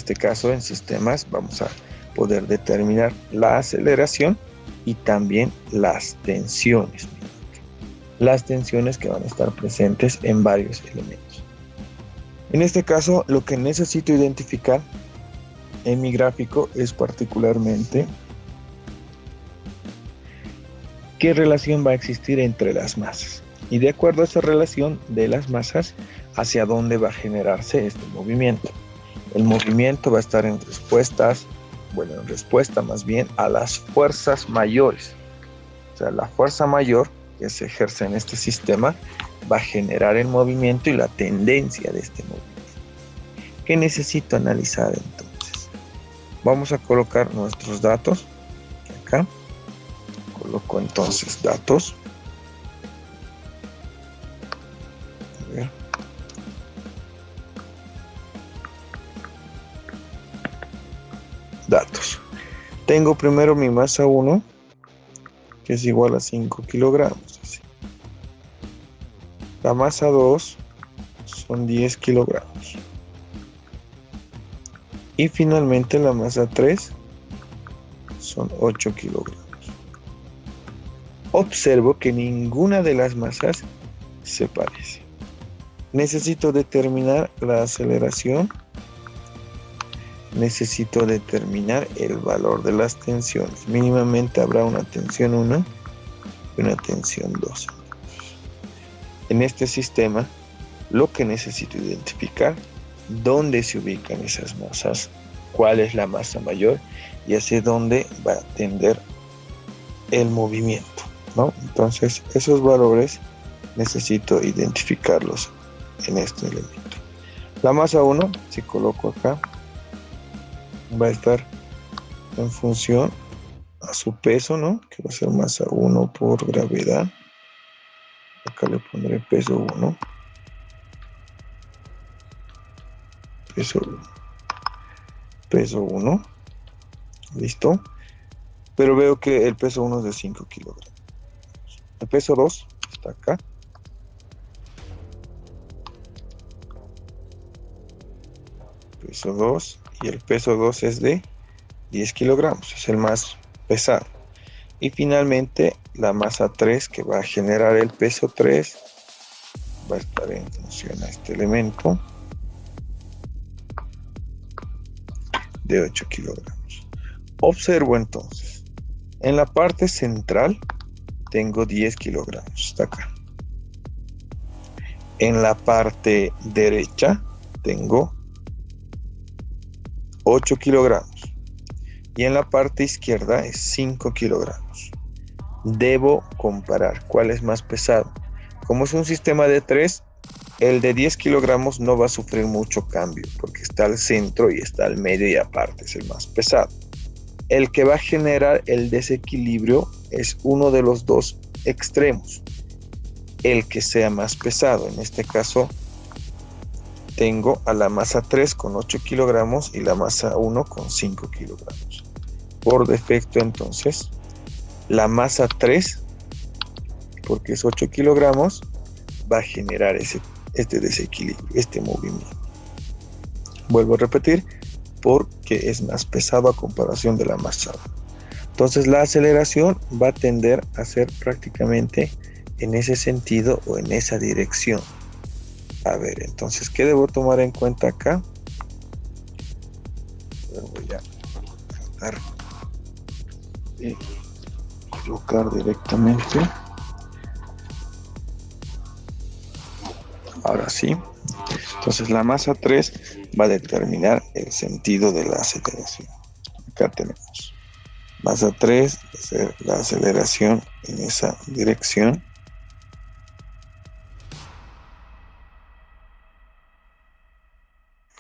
este caso en sistemas vamos a poder determinar la aceleración y también las tensiones. Las tensiones que van a estar presentes en varios elementos. En este caso, lo que necesito identificar en mi gráfico es particularmente qué relación va a existir entre las masas. Y de acuerdo a esa relación de las masas, hacia dónde va a generarse este movimiento. El movimiento va a estar en respuesta más bien a las fuerzas mayores. O sea, la fuerza mayor que se ejerce en este sistema va a generar el movimiento y la tendencia de este movimiento. ¿Qué necesito analizar entonces? Vamos a colocar nuestros datos. Acá coloco entonces datos. A ver. Datos. Tengo primero mi masa 1, que es igual a 5 kilogramos. Así. La masa 2 son 10 kilogramos. Y finalmente la masa 3 son 8 kilogramos. Observo que ninguna de las masas se parece. Necesito determinar la aceleración. Necesito determinar el valor de las tensiones. Mínimamente habrá una tensión 1 y una tensión 2. En este sistema, lo que necesito identificar, dónde se ubican esas masas, cuál es la masa mayor y hacia dónde va a tender el movimiento, ¿no? Entonces, esos valores necesito identificarlos en este elemento. La masa 1, si coloco acá, va a estar en función a su peso, ¿no? Que va a ser masa 1 por gravedad. Acá le pondré peso 1. Peso 1. Listo. Pero veo que el peso 1 es de 5 kilogramos. El peso 2 está acá. Peso 2. Y el peso 2 es de 10 kilogramos. Es el más pesado. Y finalmente la masa 3, que va a generar el peso 3, va a estar en función a este elemento de 8 kilogramos. Observo entonces, en la parte central tengo 10 kilogramos, está acá. En la parte derecha tengo 8 kilogramos. Y en la parte izquierda es 5 kilogramos. Debo comparar cuál es más pesado. Como es un sistema de 3, el de 10 kilogramos no va a sufrir mucho cambio porque está al centro y está al medio y aparte es el más pesado. El que va a generar el desequilibrio es uno de los dos extremos, el que sea más pesado. En este caso tengo a la masa 3 con 8 kilogramos y la masa 1 con 5 kilogramos. Por defecto entonces la masa 3, porque es 8 kilogramos, va a generar este desequilibrio, este movimiento. Vuelvo a repetir, porque es más pesado a comparación de la masa 1. Entonces la aceleración va a tender a ser prácticamente en ese sentido o en esa dirección. A ver, entonces, ¿qué debo tomar en cuenta acá? Voy a tratar de colocar directamente. Ahora sí. Entonces la masa 3 va a determinar el sentido de la aceleración. Acá tenemos masa 3, va a ser la aceleración en esa dirección.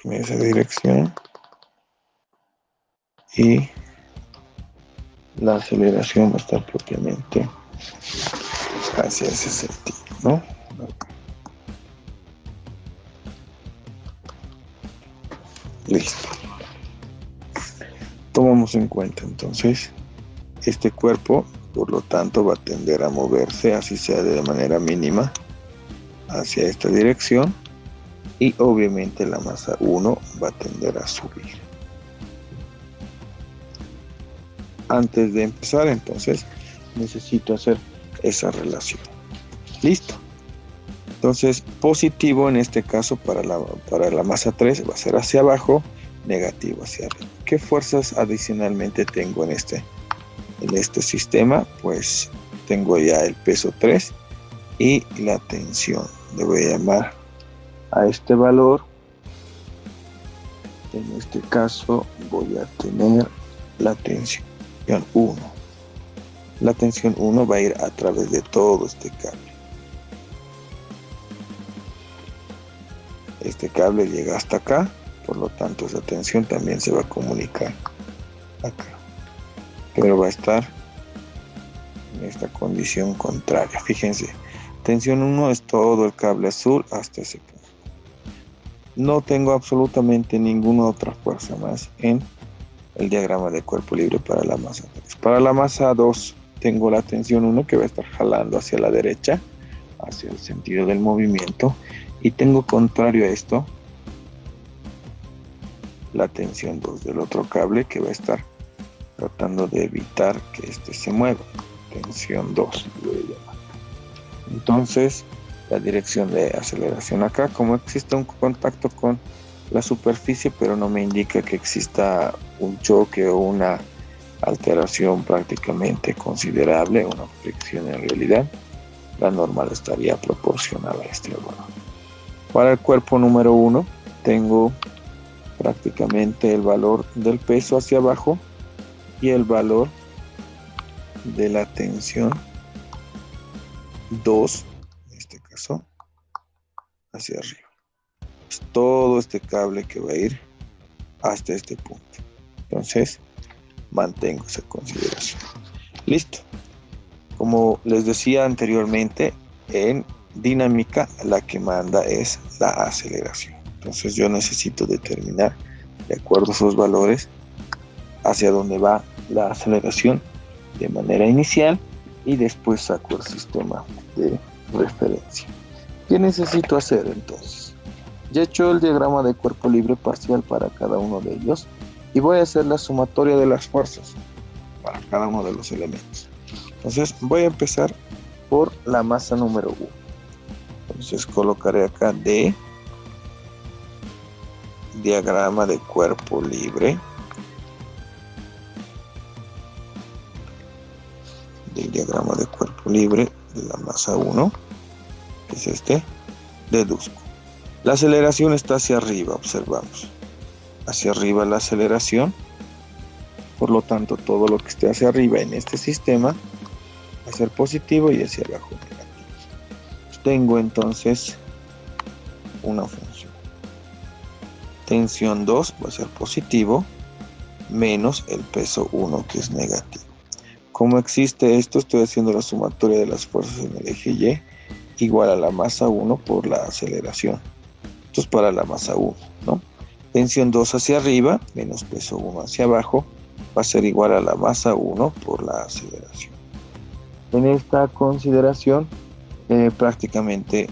En esa dirección. Y la aceleración va a estar propiamente hacia ese sentido, ¿no? Listo. Tomamos en cuenta entonces este cuerpo, por lo tanto va a tender a moverse, así sea de manera mínima, hacia esta dirección, y obviamente la masa 1 va a tender a subir. antes de empezar, entonces necesito hacer esa relación. Listo. Entonces, positivo en este caso para la masa 3 va a ser hacia abajo, negativo hacia arriba. ¿Qué fuerzas adicionalmente tengo en este sistema? Pues tengo ya el peso 3 y la tensión. Le voy a llamar a este valor. En este caso voy a tener la tensión 1. La tensión 1 va a ir a través de todo este cable. Este cable llega hasta acá, por lo tanto esa tensión también se va a comunicar acá. Pero va a estar en esta condición contraria. Fíjense, tensión 1 es todo el cable azul hasta ese punto. No tengo absolutamente ninguna otra fuerza más en el diagrama de cuerpo libre para la masa 3. Para la masa 2 tengo la tensión 1 que va a estar jalando hacia la derecha, hacia el sentido del movimiento, y tengo contrario a esto la tensión 2 del otro cable que va a estar tratando de evitar que este se mueva. Tensión 2 voy a llamar. Entonces la dirección de aceleración acá, como existe un contacto con la superficie, pero no me indica que exista un choque o una alteración prácticamente considerable, una fricción en realidad, la normal estaría proporcional a este valor. Para el cuerpo número 1 tengo prácticamente el valor del peso hacia abajo y el valor de la tensión 2, en este caso, hacia arriba. Es todo este cable que va a ir hasta este punto. Entonces, mantengo esa consideración. Listo. Como les decía anteriormente, en dinámica la que manda es la aceleración. Entonces yo necesito determinar, de acuerdo a esos valores, hacia dónde va la aceleración de manera inicial y después saco el sistema de referencia. ¿Qué necesito hacer entonces? Ya he hecho el diagrama de cuerpo libre parcial para cada uno de ellos y voy a hacer la sumatoria de las fuerzas para cada uno de los elementos. Entonces voy a empezar por la masa número 1. Entonces colocaré acá D, diagrama de cuerpo libre, del diagrama de cuerpo libre de la masa 1, que es este, deduzco. La aceleración está hacia arriba, observamos. Hacia arriba la aceleración, por lo tanto todo lo que esté hacia arriba en este sistema va a ser positivo y hacia abajo negativo. Tengo entonces una función. Tensión 2 va a ser positivo menos el peso 1 que es negativo. Como existe esto, estoy haciendo la sumatoria de las fuerzas en el eje Y igual a la masa 1 por la aceleración. Esto es para la masa 1, ¿no? Tensión 2 hacia arriba menos peso 1 hacia abajo va a ser igual a la masa 1 por la aceleración. En esta consideración prácticamente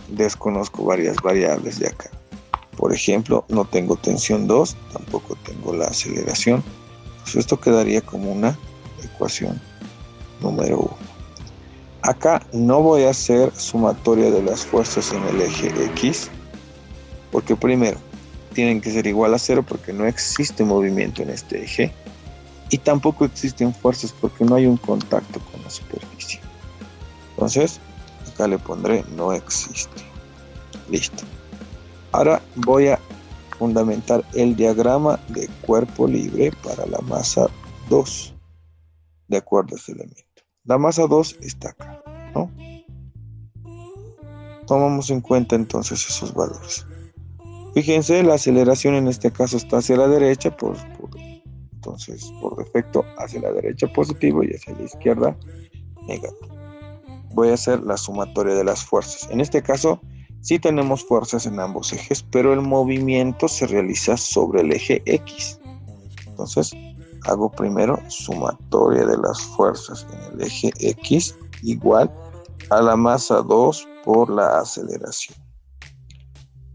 desconozco varias variables de acá. Por ejemplo, no tengo tensión 2, tampoco tengo la aceleración. Pues esto quedaría como una ecuación número 1. Acá no voy a hacer sumatoria de las fuerzas en el eje X, porque primero tienen que ser igual a 0 porque no existe movimiento en este eje, y tampoco existen fuerzas porque no hay un contacto con la superficie. Entonces, acá le pondré no existe. Listo. Ahora voy a fundamentar el diagrama de cuerpo libre para la masa 2, de acuerdo a este elemento. La masa 2 está acá, ¿no? Tomamos en cuenta entonces esos valores. Fíjense, la aceleración en este caso está hacia la derecha, entonces por defecto hacia la derecha positivo y hacia la izquierda negativo. Voy a hacer la sumatoria de las fuerzas. En este caso sí tenemos fuerzas en ambos ejes, pero el movimiento se realiza sobre el eje X. Entonces hago primero sumatoria de las fuerzas en el eje X igual a la masa 2 por la aceleración.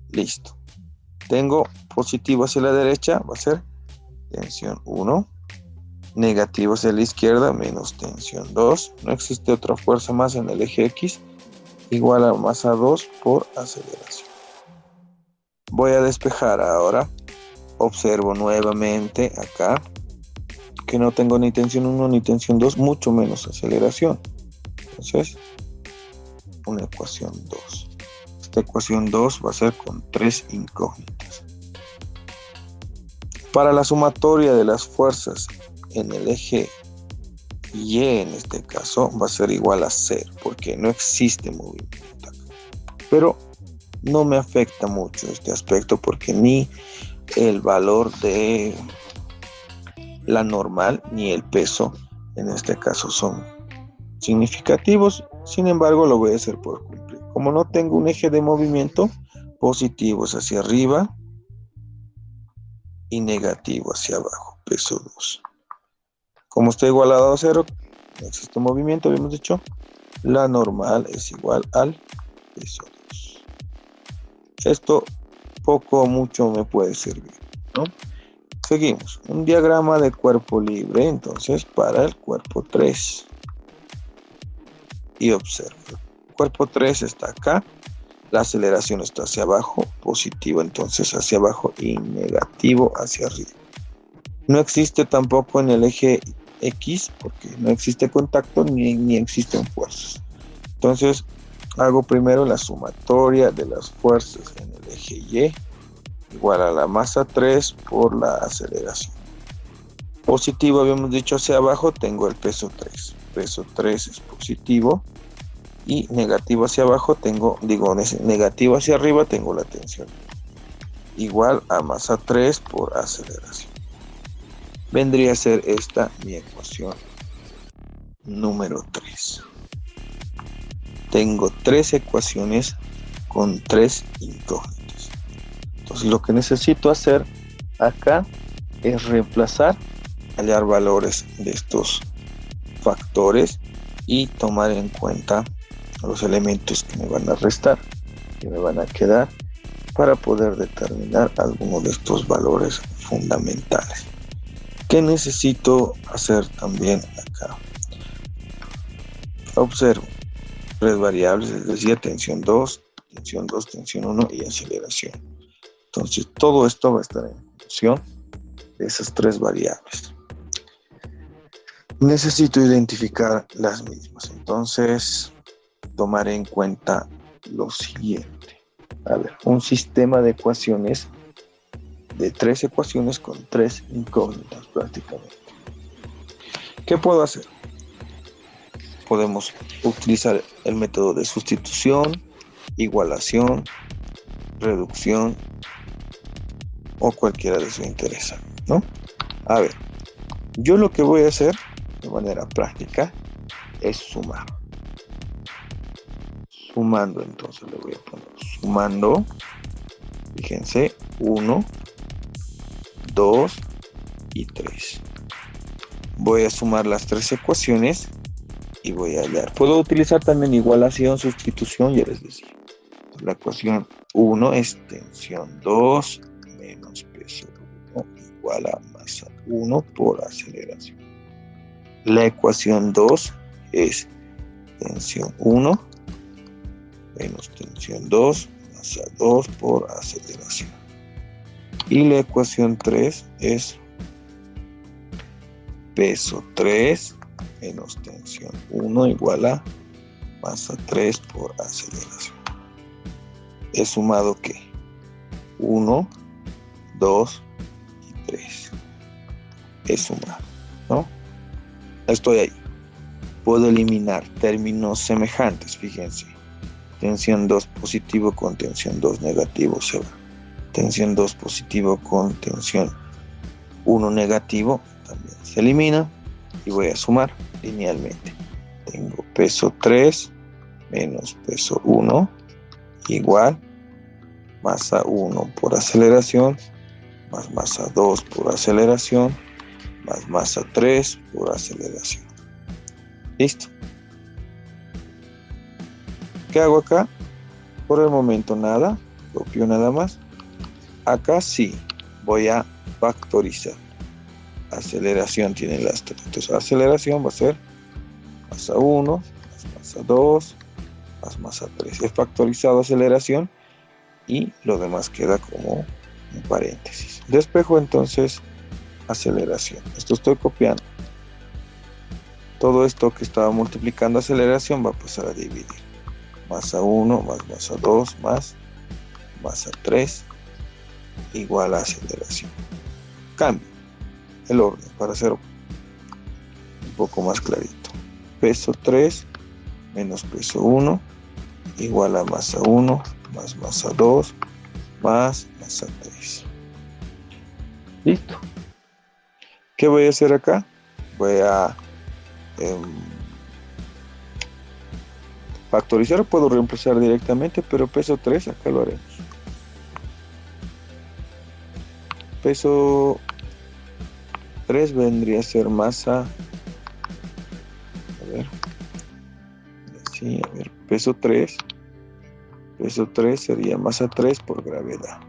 Listo. Tengo positivo hacia la derecha, va a ser tensión 1, negativo hacia la izquierda, menos tensión 2. No existe otra fuerza más en el eje X, igual a masa 2 por aceleración. Voy a despejar ahora. Observo nuevamente acá que no tengo ni tensión 1 ni tensión 2, mucho menos aceleración. Entonces, una ecuación 2. Esta ecuación 2 va a ser con 3 incógnitas. Para la sumatoria de las fuerzas en el eje Y, en este caso, va a ser igual a 0, porque no existe movimiento acá. Pero no me afecta mucho este aspecto, porque ni el valor de la normal ni el peso en este caso son significativos. Sin embargo, lo voy a hacer por cumplir. Como no tengo un eje de movimiento, positivos hacia arriba y negativo hacia abajo, peso 2. Como está igualado a 0, no existe movimiento, habíamos dicho, la normal es igual al peso 2. Esto poco o mucho me puede servir, ¿no? Seguimos. Un diagrama de cuerpo libre, entonces, para el cuerpo 3. Y observo. El cuerpo 3 está acá. La aceleración está hacia abajo, positivo entonces hacia abajo y negativo hacia arriba. No existe tampoco en el eje X, porque no existe contacto ni existen fuerzas. Entonces, hago primero la sumatoria de las fuerzas en el eje Y, igual a la masa 3 por la aceleración. Positivo, habíamos dicho hacia abajo, tengo el peso 3. Peso 3 es positivo. Y negativo hacia abajo negativo hacia arriba tengo la tensión. Igual a masa 3 por aceleración. Vendría a ser esta mi ecuación número 3. Tengo 3 ecuaciones con 3 incógnitas. Entonces lo que necesito hacer acá es reemplazar, hallar valores de estos factores y tomar en cuenta los elementos que me van a restar, que me van a quedar, para poder determinar algunos de estos valores fundamentales. ¿Qué necesito hacer también acá? Observo 3 variables, es decir, tensión 2, tensión 1 y aceleración. Entonces todo esto va a estar en función de esas 3 variables. Necesito identificar las mismas, entonces tomaré en cuenta lo siguiente. A ver, un sistema de ecuaciones de 3 ecuaciones con 3 incógnitas prácticamente. ¿Qué puedo hacer? Podemos utilizar el método de sustitución, igualación, reducción o cualquiera de su interés, ¿no? A ver, yo lo que voy a hacer de manera práctica es sumar. Sumando, entonces le voy a poner sumando, fíjense, 1, 2 y 3. Voy a sumar las 3 ecuaciones y voy a hallar. Puedo utilizar también igualación, sustitución, ya les decía. La ecuación 1 es tensión 2 menos peso 1 igual a masa 1 por aceleración. La ecuación 2 es tensión 1 menos tensión 2, masa 2 por aceleración. Y la ecuación 3 es peso 3 menos tensión 1 igual a masa 3 por aceleración. He sumado ¿qué? 1, 2 y 3. He sumado, ¿no? Estoy ahí. Puedo eliminar términos semejantes, fíjense. Tensión 2 positivo con tensión 2 negativo se va. Tensión 2 positivo con tensión 1 negativo también se elimina. Y voy a sumar linealmente. Tengo peso 3 menos peso 1 igual masa 1 por aceleración más masa 2 por aceleración más masa 3 por aceleración. Listo. ¿Qué hago acá? Por el momento nada, copio nada más. Acá sí, voy a factorizar. aceleración tiene las tres. Entonces aceleración va a ser masa 1, más masa 2, más masa 3. He factorizado aceleración y lo demás queda como un paréntesis. Despejo entonces aceleración. Esto estoy copiando. Todo esto que estaba multiplicando aceleración va a pasar a dividir. Masa 1 más masa 2 más masa 3 igual a aceleración. Cambio el orden para hacer un poco más clarito. Peso 3 menos peso 1 igual a masa 1 más masa 2 más masa 3. Listo. ¿Qué voy a hacer acá? Voy a factorizar, puedo reemplazar directamente, pero peso 3 acá lo haremos. Peso 3 vendría a ser masa, a ver, sí, a ver, peso 3 sería masa 3 por gravedad,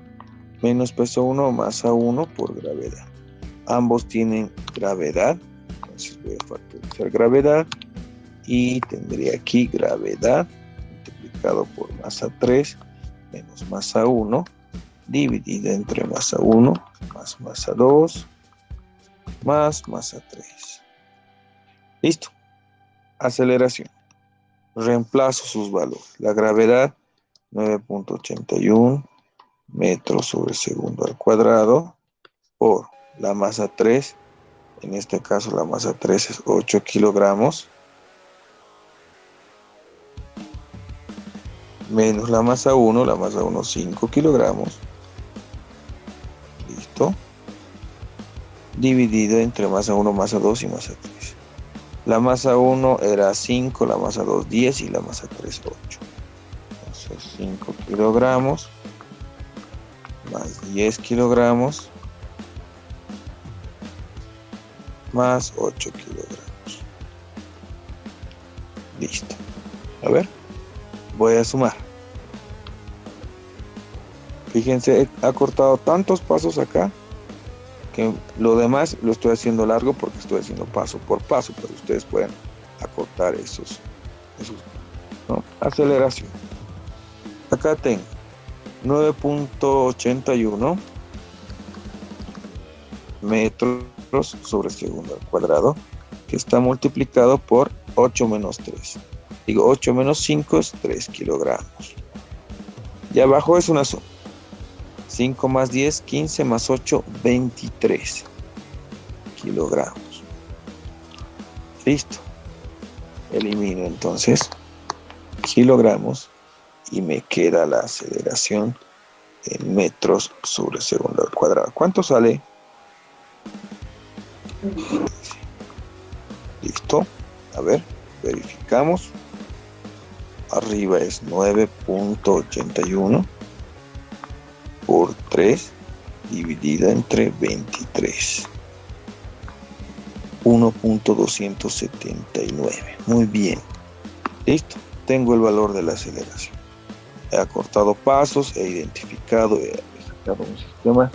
menos peso 1, masa 1 por gravedad. Ambos tienen gravedad, entonces voy a factorizar gravedad y tendría aquí gravedad multiplicado por masa 3 menos masa 1 dividido entre masa 1 más masa 2 más masa 3. Listo. Aceleración. Reemplazo sus valores. La gravedad 9.81 metros sobre segundo al cuadrado por la masa 3. En este caso la masa 3 es 8 kilogramos. Menos la masa 1 5 kilogramos. Listo. Dividido entre masa 1, masa 2 y masa 3. La masa 1 era 5, la masa 2 10 y la masa 3 8. Entonces 5 kilogramos más 10 kilogramos más 8 kilogramos. Listo. A ver, voy a sumar. Fíjense, he acortado tantos pasos acá que lo demás lo estoy haciendo largo porque estoy haciendo paso por paso, pero ustedes pueden acortar esos ¿no? Aceleración. Acá tengo 9.81 metros sobre segundo al cuadrado, que está multiplicado por 8 menos 3. Digo, 8 menos 5 es 3 kilogramos. Y abajo es una suma. 5 más 10, 15 más 8, 23 kilogramos. Listo. Elimino entonces kilogramos y me queda la aceleración en metros sobre segundo al cuadrado. ¿Cuánto sale? Listo. A ver, verificamos. Arriba es 9.81 por 3 dividida entre 23. 1.279. Muy bien. Listo. Tengo el valor de la aceleración. He acortado pasos, he identificado, he sacado un sistema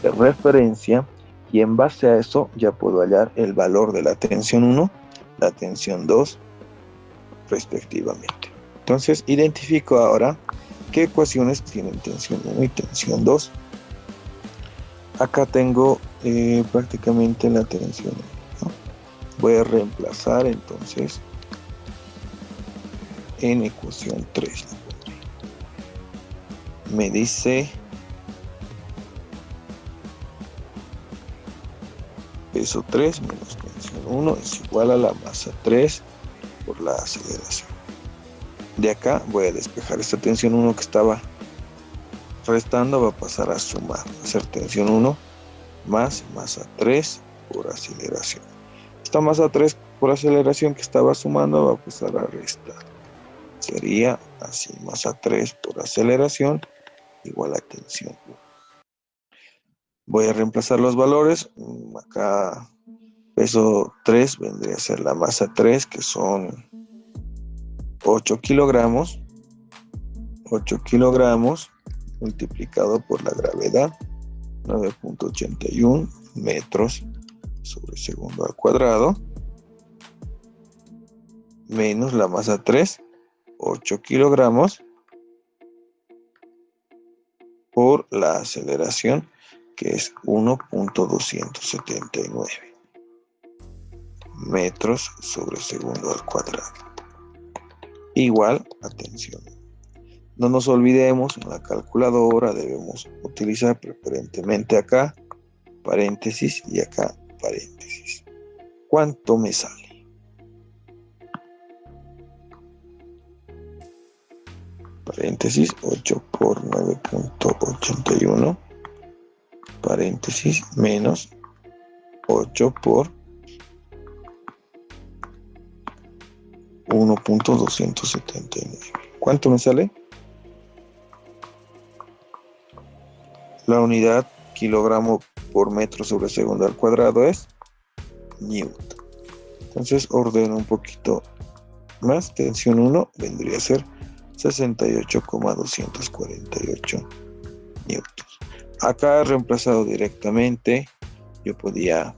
de referencia y en base a eso ya puedo hallar el valor de la tensión 1, la tensión 2, respectivamente. Entonces, identifico ahora qué ecuaciones tienen tensión 1 y tensión 2. Acá tengo prácticamente la tensión 1, ¿no? Voy a reemplazar entonces en ecuación 3. Me dice peso 3 menos tensión 1 es igual a la masa 3 por la aceleración. De acá voy a despejar esta tensión 1 que estaba restando, va a pasar a sumar, a hacer tensión 1 más masa 3 por aceleración. Esta masa 3 por aceleración que estaba sumando va a pasar a restar. Sería así, masa 3 por aceleración igual a tensión 1. Voy a reemplazar los valores. Acá peso 3 vendría a ser la masa 3, que son 8 kilogramos. 8 kilogramos multiplicado por la gravedad, 9.81 metros sobre segundo al cuadrado, menos la masa 3, 8 kilogramos, por la aceleración, que es 1.279 metros sobre segundo al cuadrado. Igual a tensión. No nos olvidemos, en la calculadora debemos utilizar preferentemente acá paréntesis y acá paréntesis. ¿Cuánto me sale? Paréntesis 8 por 9.81 paréntesis menos 8 por 1.279. ¿Cuánto me sale? La unidad kilogramo por metro sobre segundo al cuadrado es Newton. Entonces ordeno un poquito más. Tensión 1 vendría a ser 68,248 newtons. Acá he reemplazado directamente. Yo podía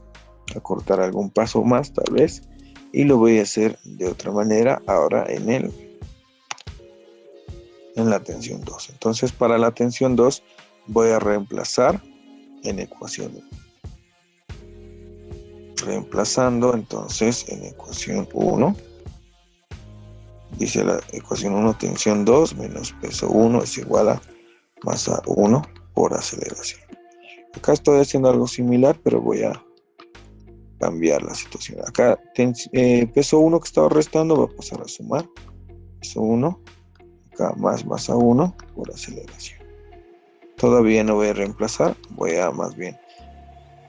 acortar algún paso más tal vez, y lo voy a hacer de otra manera ahora en la tensión 2. Entonces para la tensión 2 voy a reemplazar en ecuación 1. Reemplazando entonces en ecuación 1, dice la ecuación 1, tensión 2 menos peso 1 es igual a masa 1 por aceleración. Acá estoy haciendo algo similar, pero voy a cambiar la situación. Acá peso 1 que estaba restando va a pasar a sumar. Peso 1, acá más masa 1 por aceleración. Todavía no voy a reemplazar, voy a más bien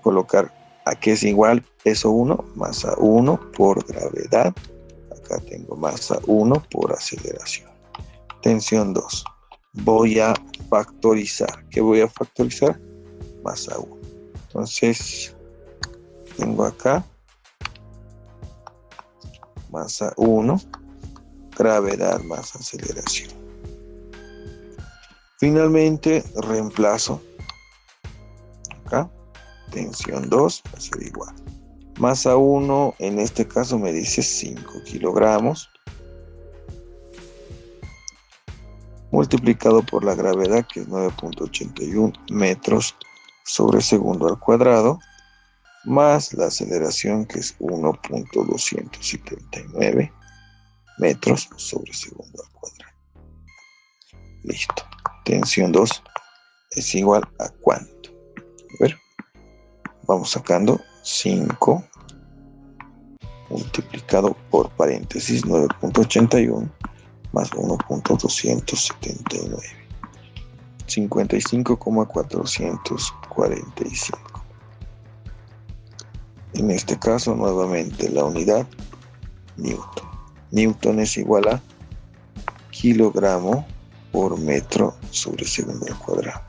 colocar a que es igual peso 1, masa 1 por gravedad. Acá tengo masa 1 por aceleración. Tensión 2. Voy a factorizar. ¿Qué voy a factorizar? Masa 1. Entonces, tengo acá masa 1, gravedad más aceleración. Finalmente, reemplazo. Acá, tensión 2 va a ser igual. Masa 1, en este caso me dice 5 kilogramos. Multiplicado por la gravedad, que es 9.81 metros sobre segundo al cuadrado, más la aceleración, que es 1.279 metros sobre segundo al cuadrado. Listo. Tensión 2 es igual a ¿cuánto? A ver. Vamos sacando 5 multiplicado por paréntesis 9.81 más 1.279. 55,445. En este caso, nuevamente, la unidad Newton. Newton es igual a kilogramo por metro sobre segundo al cuadrado.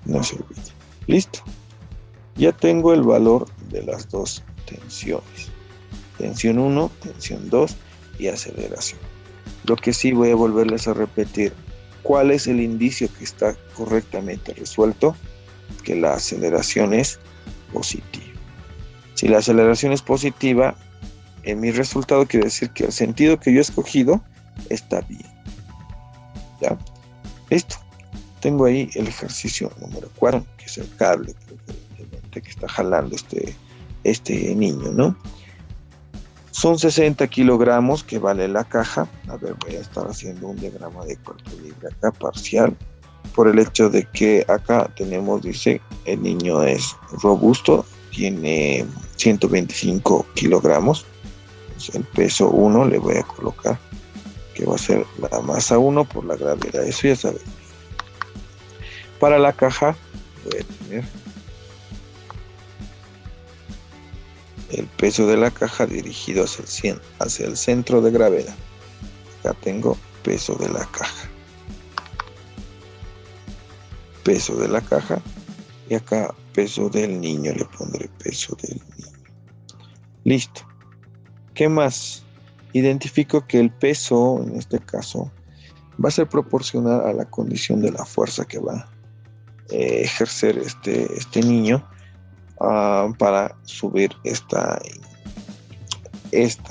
No se olvide. Listo. Ya tengo el valor de las dos tensiones. Tensión 1, tensión 2 y aceleración. Lo que sí voy a volverles a repetir. ¿Cuál es el indicio que está correctamente resuelto? Que la aceleración es positiva. Si la aceleración es positiva, en mi resultado quiere decir que el sentido que yo he escogido está bien. ¿Ya? Listo. Tengo ahí el ejercicio número 4, que es el cable preferentemente que está jalando este niño, ¿no? Son 60 kilogramos que vale la caja. A ver, voy a estar haciendo un diagrama de cuerpo libre acá, parcial, por el hecho de que acá tenemos, dice, el niño es robusto, tiene 125 kilogramos. Entonces, el peso 1 le voy a colocar que va a ser la masa 1 por la gravedad. Eso ya sabemos. Para la caja voy a tener el peso de la caja dirigido hacia el centro de gravedad. Acá tengo peso de la caja. Peso de la caja. Y acá peso del niño. Le pondré peso del niño. Listo. ¿Qué más? Identifico que el peso, en este caso, va a ser proporcional a la condición de la fuerza que va a ejercer este niño para subir esta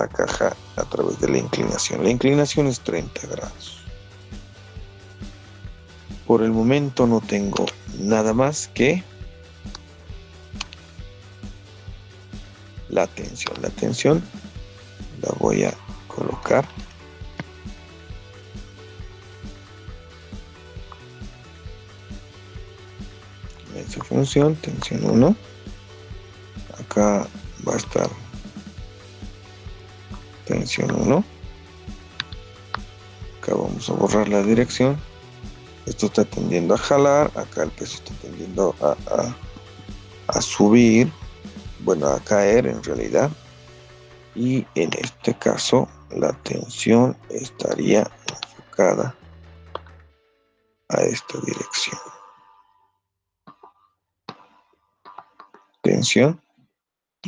caja a través de la inclinación. La inclinación es 30 grados. Por el momento no tengo nada más que la tensión. La tensión la voy a colocar en su función, tensión 1. Acá va a estar tensión 1. Acá vamos a borrar la dirección. Esto está tendiendo a jalar. Acá el peso está tendiendo a subir. Bueno, a caer en realidad. Y en este caso la tensión estaría enfocada a esta dirección. Tensión.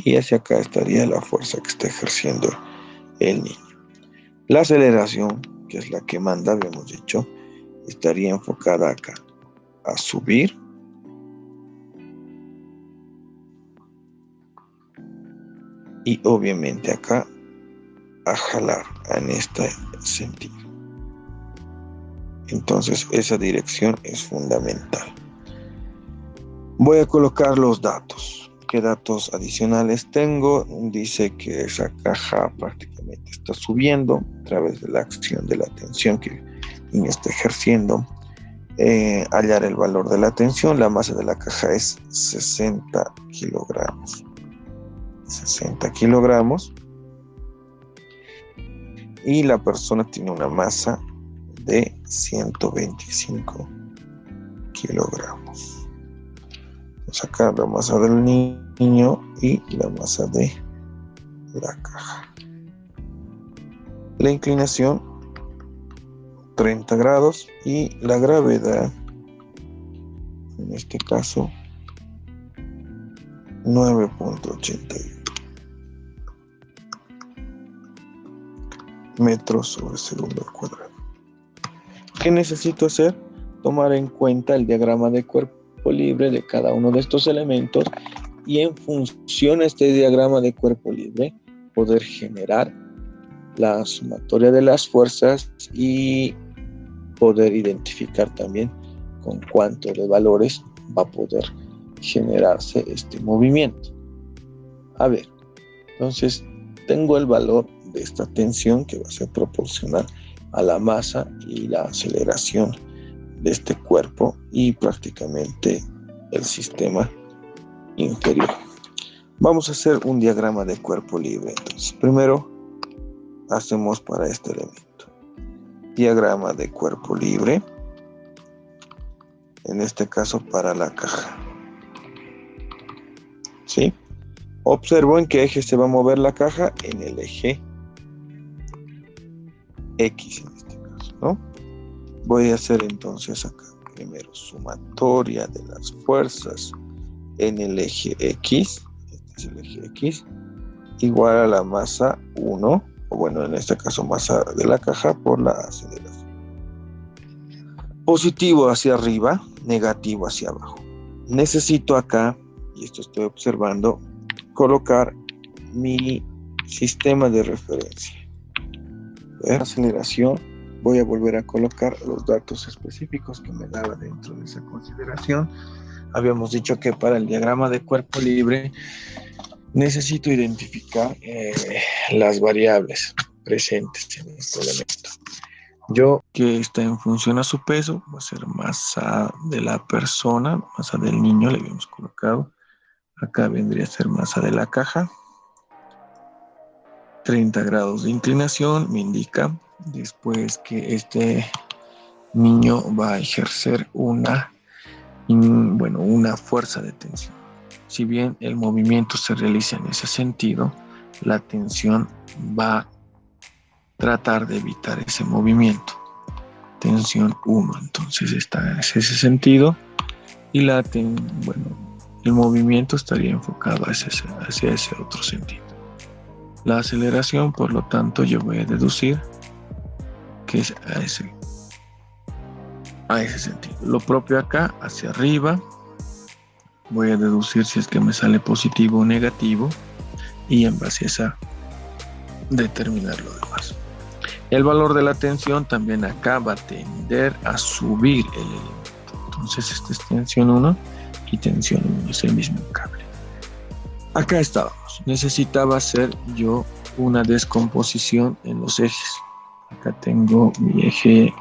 Y hacia acá estaría la fuerza que está ejerciendo el niño. La aceleración, que es la que manda, habíamos dicho, estaría enfocada acá a subir. Y obviamente acá a jalar en este sentido. Entonces esa dirección es fundamental. Voy a colocar los datos. ¿Qué datos adicionales tengo? Dice que esa caja prácticamente está subiendo a través de la acción de la tensión que el niño está ejerciendo. Hallar el valor de la tensión. La masa de la caja es 60 kilogramos. 60 kilogramos. Y la persona tiene una masa de 125 kilogramos. Vamos a sacar la masa del niño y la masa de la caja. La inclinación 30 grados y la gravedad, en este caso 9.81 metros sobre segundo al cuadrado. ¿Qué necesito hacer? Tomar en cuenta el diagrama de cuerpo libre de cada uno de estos elementos y en función a este diagrama de cuerpo libre poder generar la sumatoria de las fuerzas y poder identificar también con cuánto de valores va a poder generarse este movimiento. A ver, entonces tengo el valor de esta tensión que va a ser proporcional a la masa y la aceleración de este cuerpo y prácticamente el sistema inferior. Vamos a hacer un diagrama de cuerpo libre. Entonces, primero hacemos para este elemento diagrama de cuerpo libre, en este caso para la caja. ¿Sí? Observo en qué eje se va a mover la caja, en el eje X en este caso, ¿no? Voy a hacer entonces acá primero sumatoria de las fuerzas en el eje X, este es el eje X, igual a la masa 1, o bueno, en este caso masa de la caja por la aceleración. Positivo hacia arriba, negativo hacia abajo. Necesito acá, y esto estoy observando, colocar mi sistema de referencia. Aceleración, voy a volver a colocar los datos específicos que me daba dentro de esa consideración. Habíamos dicho que para el diagrama de cuerpo libre necesito identificar las variables presentes en este elemento. Yo, que está en función a su peso, va a ser masa de la persona, masa del niño, le habíamos colocado. Acá vendría a ser masa de la caja. 30 grados de inclinación me indica después que este niño va a ejercer una fuerza de tensión. Si bien el movimiento se realiza en ese sentido, la tensión va a tratar de evitar ese movimiento. Tensión 1, entonces está en ese sentido y el movimiento estaría enfocado hacia ese otro sentido. La aceleración, por lo tanto, yo voy a deducir que es a ese sentido. Lo propio acá, hacia arriba, Voy a deducir si es que me sale positivo o negativo y en base a esa determinar lo demás. El valor de la tensión también acá va a tender a subir el elemento. Entonces esta es tensión 1 y tensión 1, es el mismo cable. Acá estábamos. Necesitaba hacer yo una descomposición en los ejes. Acá tengo mi eje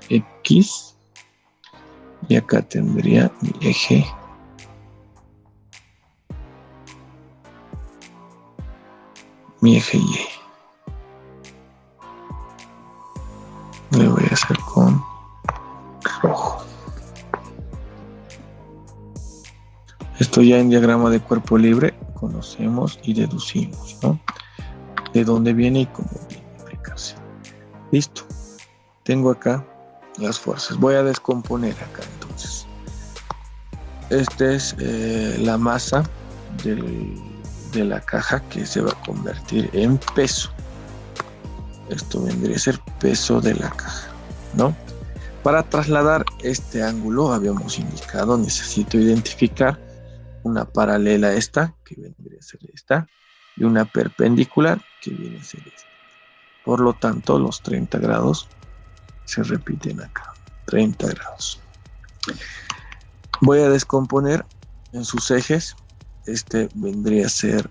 X y acá tendría mi eje Y. Le voy a hacer con rojo. Esto ya en diagrama de cuerpo libre conocemos y deducimos, ¿no? De dónde viene y cómo viene a aplicarse. Listo. Tengo acá las fuerzas. Voy a descomponer acá entonces. Esta es la masa de la caja que se va a convertir en peso. Esto vendría a ser peso de la caja, ¿no? Para trasladar este ángulo, habíamos indicado, necesito identificar una paralela a esta, que vendría a ser esta, y una perpendicular, que viene a ser esta. Por lo tanto, los 30 grados se repiten acá, 30 grados. Voy a descomponer en sus ejes. Este vendría a ser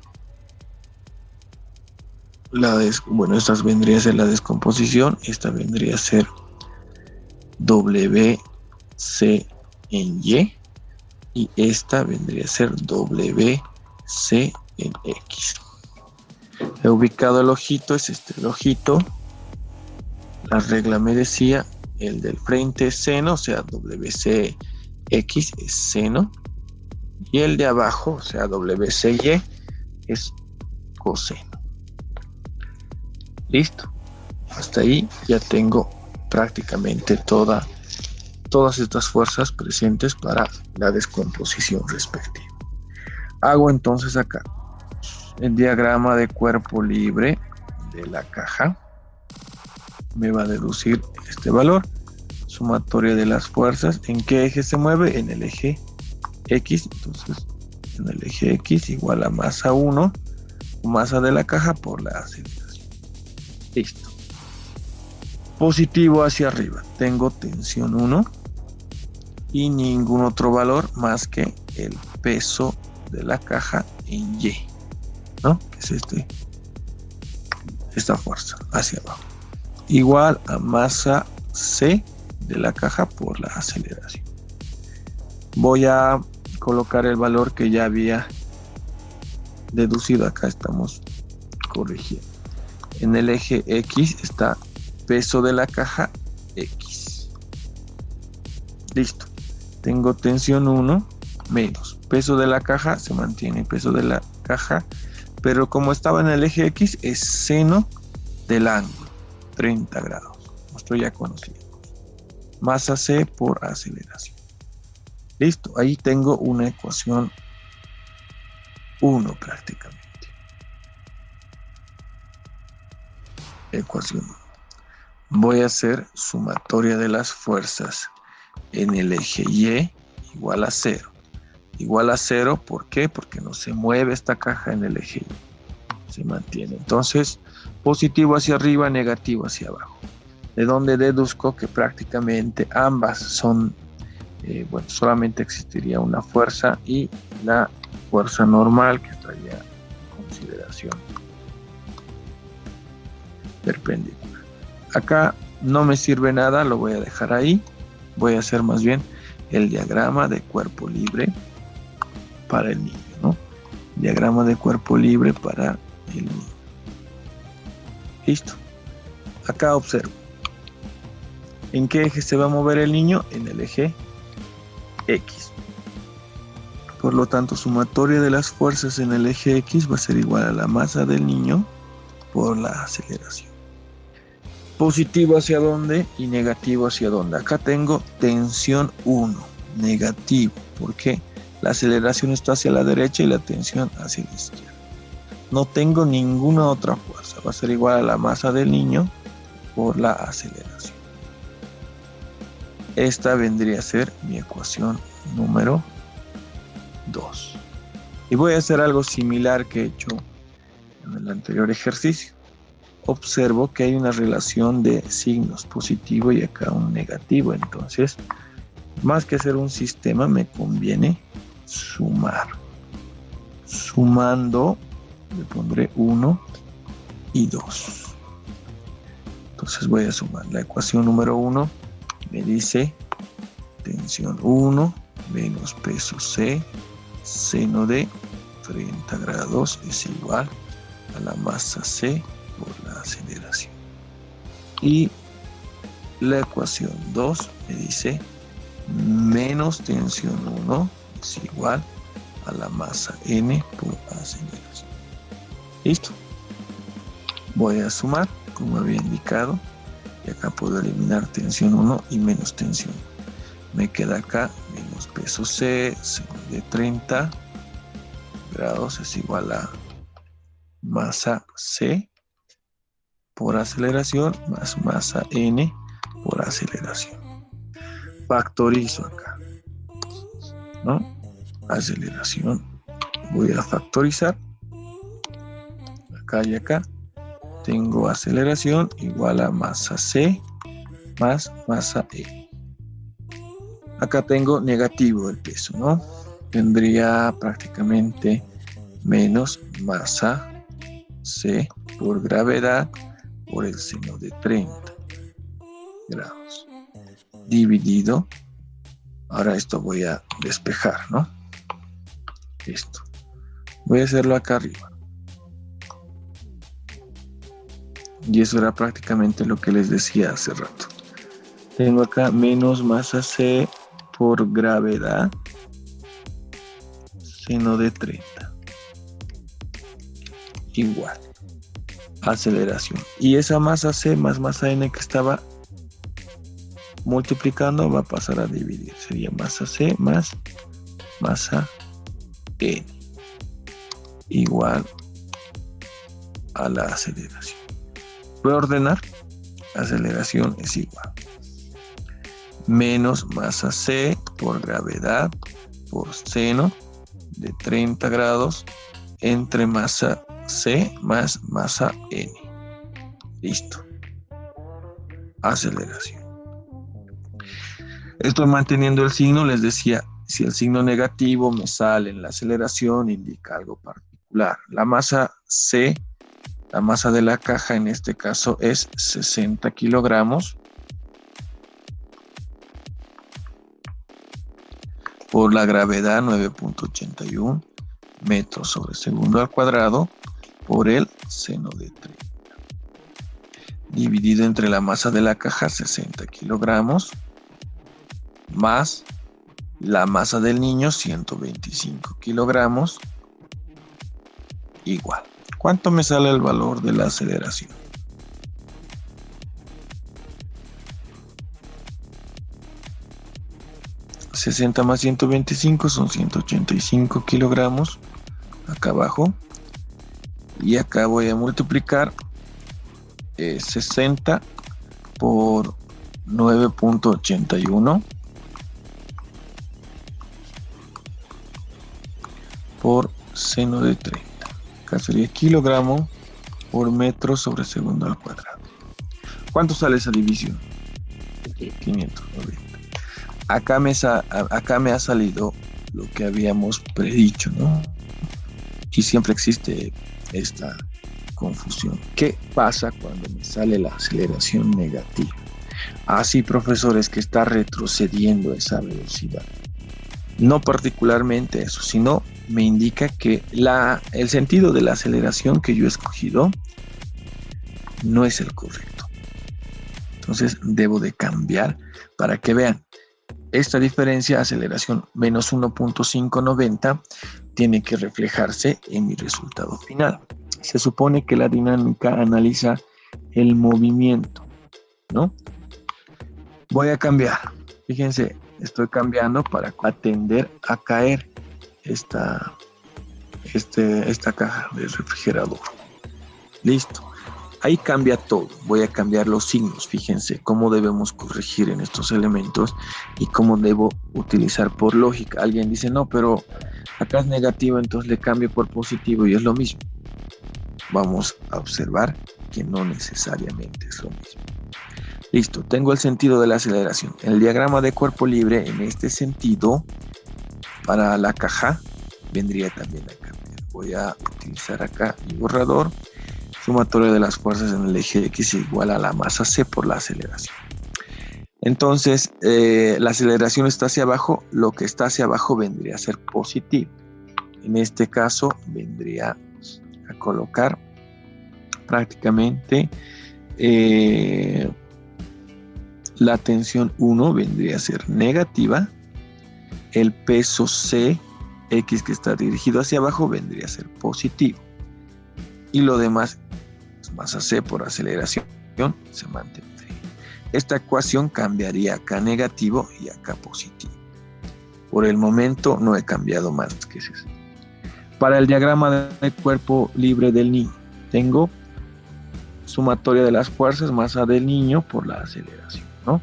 estas vendría a ser la descomposición. Esta vendría a ser WC en Y y esta vendría a ser WC en X. He ubicado el ojito, es el ojito. La regla me decía, el del frente es seno, o sea, WCX es seno, y el de abajo, o sea, WCY es coseno. Listo. Hasta ahí ya tengo prácticamente todas estas fuerzas presentes para la descomposición respectiva. Hago entonces acá el diagrama de cuerpo libre de la caja. Me va a deducir este valor, sumatoria de las fuerzas. ¿En qué eje se mueve? En el eje X. Entonces, en el eje X igual a masa 1, masa de la caja por la aceleración. Listo. Positivo hacia arriba. Tengo tensión 1 y ningún otro valor más que el peso de la caja en Y, ¿no? Que es esta fuerza hacia abajo. Igual a masa C de la caja por la aceleración. Voy a colocar el valor que ya había deducido. Acá estamos corrigiendo. En el eje X está peso de la caja X. Listo. Tengo tensión 1 menos peso de la caja, se mantiene peso de la caja, pero como estaba en el eje X es seno del ángulo, 30 grados. Esto ya conocido. Masa C por aceleración. Listo. Ahí tengo una ecuación 1 prácticamente. Ecuación 1. Voy a hacer sumatoria de las fuerzas en el eje Y igual a 0. Igual a 0, ¿por qué? Porque no se mueve esta caja en el eje Y. Se mantiene. Entonces, positivo hacia arriba, negativo hacia abajo. De donde deduzco que prácticamente ambas son, solamente existiría una fuerza y la fuerza normal que estaría en consideración perpendicular. Acá no me sirve nada, lo voy a dejar ahí. Voy a hacer más bien el diagrama de cuerpo libre para el niño, ¿no? Diagrama de cuerpo libre para el niño. Listo. Acá observo. ¿En qué eje se va a mover el niño? En el eje X. Por lo tanto, sumatoria de las fuerzas en el eje X va a ser igual a la masa del niño por la aceleración. Positivo hacia dónde y negativo hacia dónde. Acá tengo tensión 1, negativo, porque la aceleración está hacia la derecha y la tensión hacia la izquierda. No tengo ninguna otra fuerza, va a ser igual a la masa del niño por la aceleración. Esta vendría a ser mi ecuación número 2. Y voy a hacer algo similar que he hecho en el anterior ejercicio. Observo que hay una relación de signos positivo y acá un negativo. Entonces, más que hacer un sistema, me conviene sumar. Sumando, le pondré 1 y 2. Entonces voy a sumar. La ecuación número 1 me dice tensión 1 menos peso C, seno de 30 grados es igual a la masa C por la aceleración. Y la ecuación 2 me dice menos tensión 1 es igual a la masa N por aceleración. ¿Listo? Voy a sumar, como había indicado, y acá puedo eliminar tensión 1 y menos tensión. Me queda acá menos peso C, seno de 30 grados es igual a masa C por aceleración más masa N por aceleración. Factorizo acá, ¿no? Aceleración. Voy a factorizar. Acá y acá. Tengo aceleración igual a masa C más masa E. Acá tengo negativo el peso, ¿no? Tendría prácticamente menos masa C por gravedad por el seno de 30 grados. Dividido. Ahora esto voy a despejar, ¿no? Esto. Voy a hacerlo acá arriba. Y eso era prácticamente lo que les decía hace rato. Tengo acá menos masa C por gravedad, seno de 30. Igual. Aceleración. Y esa masa C más masa N que estaba multiplicando va a pasar a dividir. Sería masa C más masa N. Igual a la aceleración. Voy a ordenar. Aceleración es igual. Menos masa C por gravedad por seno de 30 grados entre masa C más masa N. Listo. Aceleración. Estoy manteniendo el signo. Les decía, si el signo negativo me sale en la aceleración, indica algo particular. La masa C, la masa de la caja en este caso es 60 kilogramos por la gravedad 9.81 metros sobre segundo al cuadrado por el seno de 30. Dividido entre la masa de la caja 60 kilogramos más la masa del niño 125 kilogramos igual. ¿Cuánto me sale el valor de la aceleración? $60 más 125 son 185 kilogramos acá abajo. Y acá voy a multiplicar 60 por 9.81 por seno de 30. Acá sería kilogramo por metro sobre segundo al cuadrado. ¿Cuánto sale esa división? 590. Acá me ha salido lo que habíamos predicho, ¿no? Y siempre existe esta confusión. ¿Qué pasa cuando me sale la aceleración negativa? Así, profesores, que está retrocediendo esa velocidad. No particularmente eso, sino me indica que el sentido de la aceleración que yo he escogido no es el correcto. Entonces debo de cambiar para que vean. Esta diferencia, aceleración menos 1.590, tiene que reflejarse en mi resultado final. Se supone que la dinámica analiza el movimiento, ¿no? Voy a cambiar. Fíjense, estoy cambiando para atender a caer esta caja de refrigerador. Listo. Ahí cambia todo. Voy a cambiar los signos. Fíjense cómo debemos corregir en estos elementos y cómo debo utilizar por lógica. Alguien dice, no, pero Acá es negativo, entonces le cambio por positivo y es lo mismo. Vamos a observar que no necesariamente es lo mismo. Listo, tengo el sentido de la aceleración. El diagrama de cuerpo libre en este sentido, para la caja, vendría también acá. Voy a utilizar acá mi borrador. Sumatoria de las fuerzas en el eje X igual a la masa C por la aceleración. Entonces, la aceleración está hacia abajo, lo que está hacia abajo vendría a ser positivo. En este caso, vendría a colocar prácticamente la tensión 1 vendría a ser negativa, el peso C, X que está dirigido hacia abajo, vendría a ser positivo. Y lo demás, masa C por aceleración, se mantendría. Esta ecuación cambiaría acá negativo y acá positivo. Por el momento no he cambiado más que eso. Para el diagrama de cuerpo libre del niño, tengo sumatoria de las fuerzas, masa del niño por la aceleración, ¿no?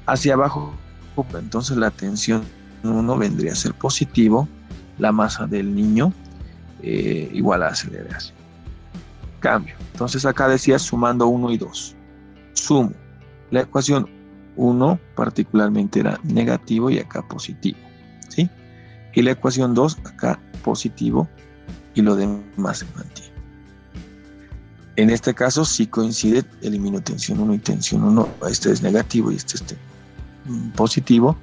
Hacia abajo, entonces la tensión 1 vendría a ser positivo, la masa del niño igual a aceleración. Cambio. Entonces acá decía sumando 1 y 2. Sumo. La ecuación 1 particularmente era negativo y acá positivo, ¿sí? Y la ecuación 2 acá positivo y lo demás se mantiene. En este caso si coincide, elimino tensión 1 y tensión 1. Este es negativo y este es positivo.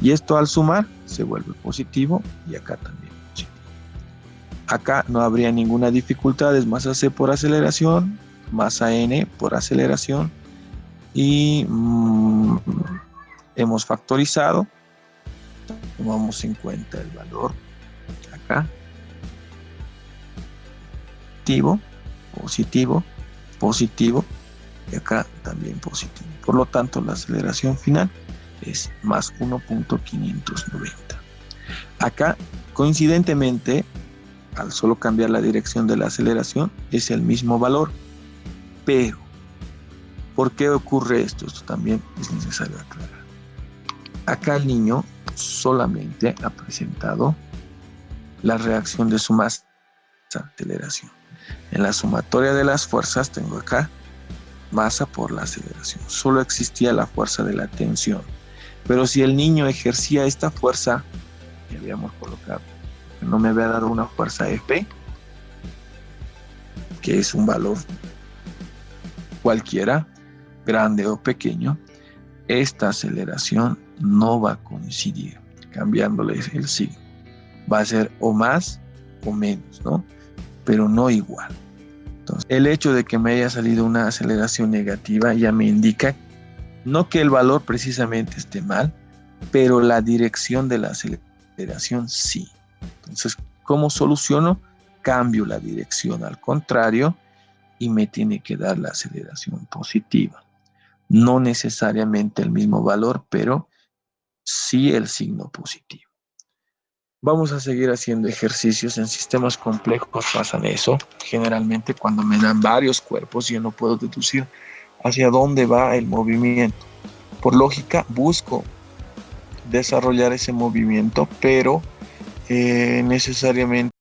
Y esto al sumar se vuelve positivo y acá también positivo. Acá no habría ninguna dificultad, es masa C por aceleración, masa N por aceleración. Y hemos factorizado, tomamos en cuenta el valor acá, positivo, positivo, positivo y acá también positivo. Por lo tanto, la aceleración final es más 1.590. Acá, coincidentemente, al solo cambiar la dirección de la aceleración, es el mismo valor, pero ¿por qué ocurre esto? Esto también es necesario aclarar. Acá el niño solamente ha presentado la reacción de su masa, aceleración. En la sumatoria de las fuerzas tengo acá masa por la aceleración. Solo existía la fuerza de la tensión. Pero si el niño ejercía esta fuerza que habíamos colocado, que no me había dado una fuerza F, que es un valor cualquiera, grande o pequeño, esta aceleración no va a coincidir, cambiándole el signo. Va a ser o más o menos, ¿no? Pero no igual. Entonces, el hecho de que me haya salido una aceleración negativa ya me indica no que el valor precisamente esté mal, pero la dirección de la aceleración sí. Entonces, ¿cómo soluciono? Cambio la dirección al contrario y me tiene que dar la aceleración positiva. No necesariamente el mismo valor, pero sí el signo positivo. Vamos a seguir haciendo ejercicios. En sistemas complejos pasan eso. Generalmente cuando me dan varios cuerpos yo no puedo deducir hacia dónde va el movimiento. Por lógica busco desarrollar ese movimiento, pero necesariamente